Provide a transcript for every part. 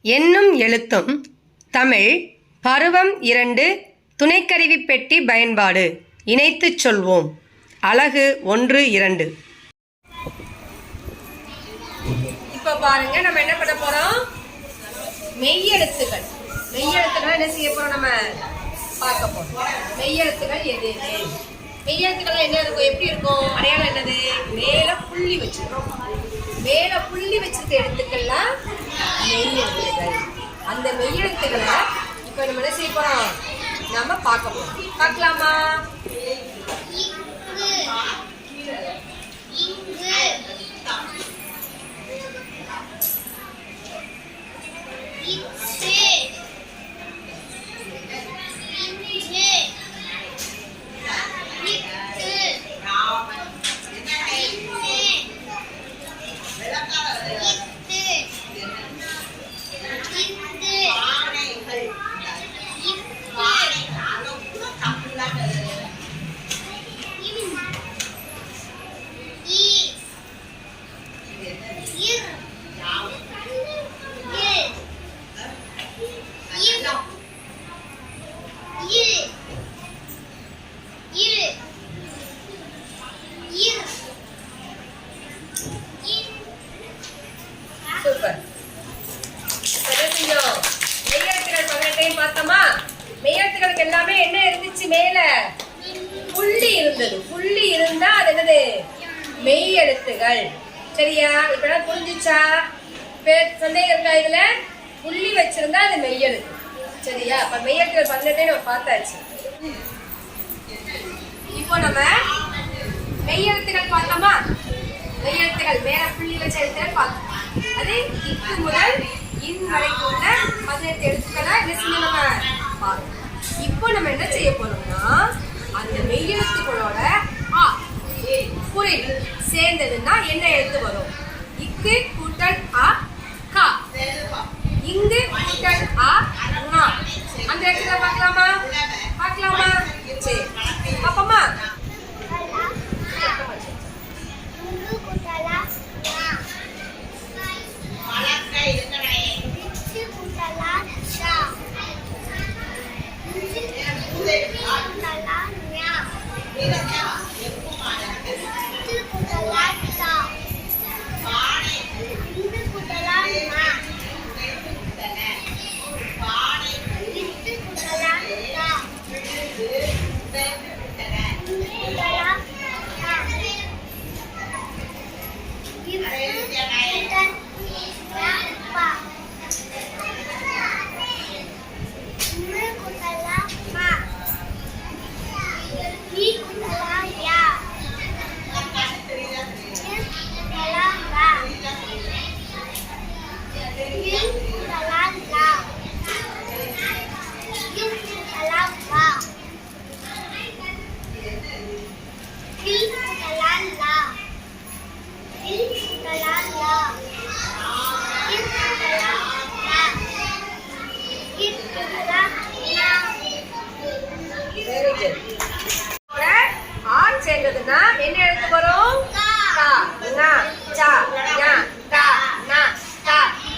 என்னும் எழுத்தும் தமிழ் பருவம் 2 துணைக்கருவி பெட்டி பயன்பாடு இணைத்துச் சொல்வோம். அலகு 1 2. இப்போ பாருங்க, நம்ம என்ன பண்ண போறோம்? மெய்யெழுத்துக்கள் என்ன செய்ய போறோம்? நம்ம பார்க்க போறோம். மெய்யெழுத்துக்கள் எது? மெய்யெழுத்துக்கள் என்ன இருக்கும்? எப்படி இருக்கும்? அடையாளம் என்னது? மேல புள்ளி வச்சிருக்கோம். மேல புள்ளி வச்சிருக்க எழுத்துக்கள்லாம் மெய்யெழுத்துக்கள். அந்த மெய்யெழுத்துக்களை இப்போ நம்ம என்ன செய்ய போறோம்? நம்ம பார்க்க போறோம். பார்க்கலாமா? சூப்பர். மெய்யெழுத்துக்கள் 18 பார்த்தோமா? மெய்யெழுத்துக்களுக்கு எல்லாமே என்ன இருந்துச்சு? மேல புள்ளி இருந்தது. புள்ளி இருந்தா அது என்னது? மெய்யெழுத்துகள். சரியா? இப்ப புரிஞ்சுச்சா? சந்தேகம் இருக்கா? இதுல புள்ளி வச்சிருந்தா அது மெய்யெழுத்து. சரியா? அப்ப மெய்யெழுத்துக்கள் 18 நம்ம பார்த்தாச்சு. இப்போ நம்ம மெய்யெழுத்துக்கள் பார்த்தோமா? மெய்யெழுத்துக்கள் மேல புள்ளி வச்ச எழுத்துக்கள் பார்த்தோம். அது இக்கு முதல் இன் வரைக்கும் உள்ள 18 எழுத்துக்களை என்ன செய்யணும்? நம்ம பார்க்கணும். இப்போ நம்ம என்ன செய்ய போறோம்னா, அந்த மெய்யெழுத்துக்களோட ஆ குரில் சேர்ந்ததுன்னா என்ன எழுத்து வரும்? இக்கு கூட்டல் ஆ கா, இங்கு கூட்டல் ஆ ஙா. அந்த எழுத்துக்களை பார்க்கலாமா? சரி, பாப்போமா? சேர்ந்ததுன்னா என்ன எழுத்து வரும்? கா, ஞா, சா, ஞா, கா, நா, கா,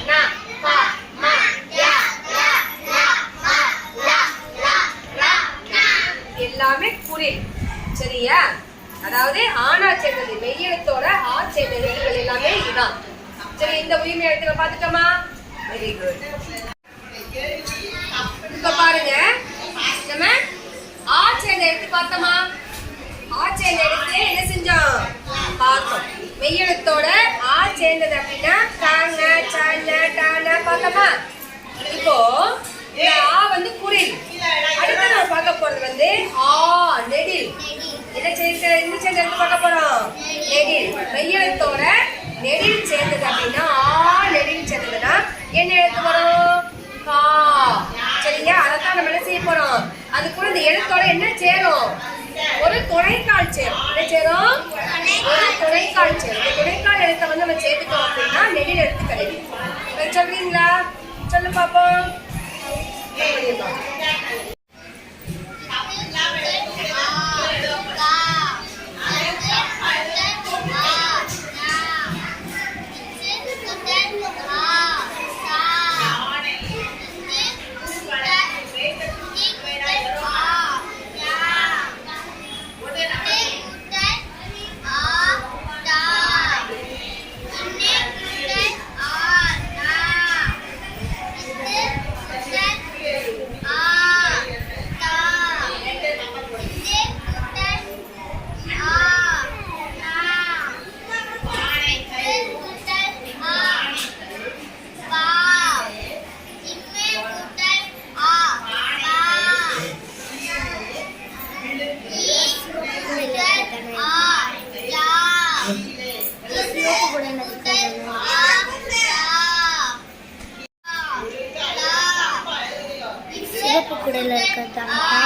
நா, பா, மா, யா, யா, யா, மா, லா, லா, ரா, நா. எல்லாமே குறில். சரியா? அதாவது ஆனா சேர்ந்தது மெய்யெழுத்தோட ஆ சேர்ந்த எழுத்துக்கள் எல்லாமே இதுதான். சரி, இந்த உயிர்மை எழுத்துக்களை பார்த்துட்டோமா? Very good. இப்ப பாருங்க, நம்ம ஆ சேர்ந்த எழுத்து பார்த்தோமா? ஆ சேர்ந்த எழுத்து என்ன செஞ்சோம்? பார்த்தோம். மெய்யெழுத்தோட ஆ சேர்ந்தது அப்படின்னா கான, சான, டான பார்த்தோமா? இப்போ ஆ வந்து குறில். அடுத்து நம்ம பார்க்க போறது ஆ நெடில். என்ன சேர்ந்த எழுத்து பார்க்க போறோம்? நெடில். மெய்யெழுத்தோட நெடில் சேர்ந்தது அப்படின்னா ஆ நெடில் சேர்ந்ததுன்னா என்ன எழுத்து வரும்? கா. சரியா? அதைத்தான் நம்ம என்ன செய்ய போறோம்? அது கூட இந்த எழுத்தோட என்ன சேரும்? ஒரு துணைக்கால் சேரும். என்ன சேரும்? ஒரு துணைக்கால் சேரும். இந்த துணைக்கால் எழுத்தை வந்து நம்ம சேர்த்துட்டோம் அப்படின்னா நெடில் எழுத்து கிடைக்கும். சொல்றீங்களா? சொல்லு பாப்போம். வரிசையில் இருக்கிறதாங்கக்கா.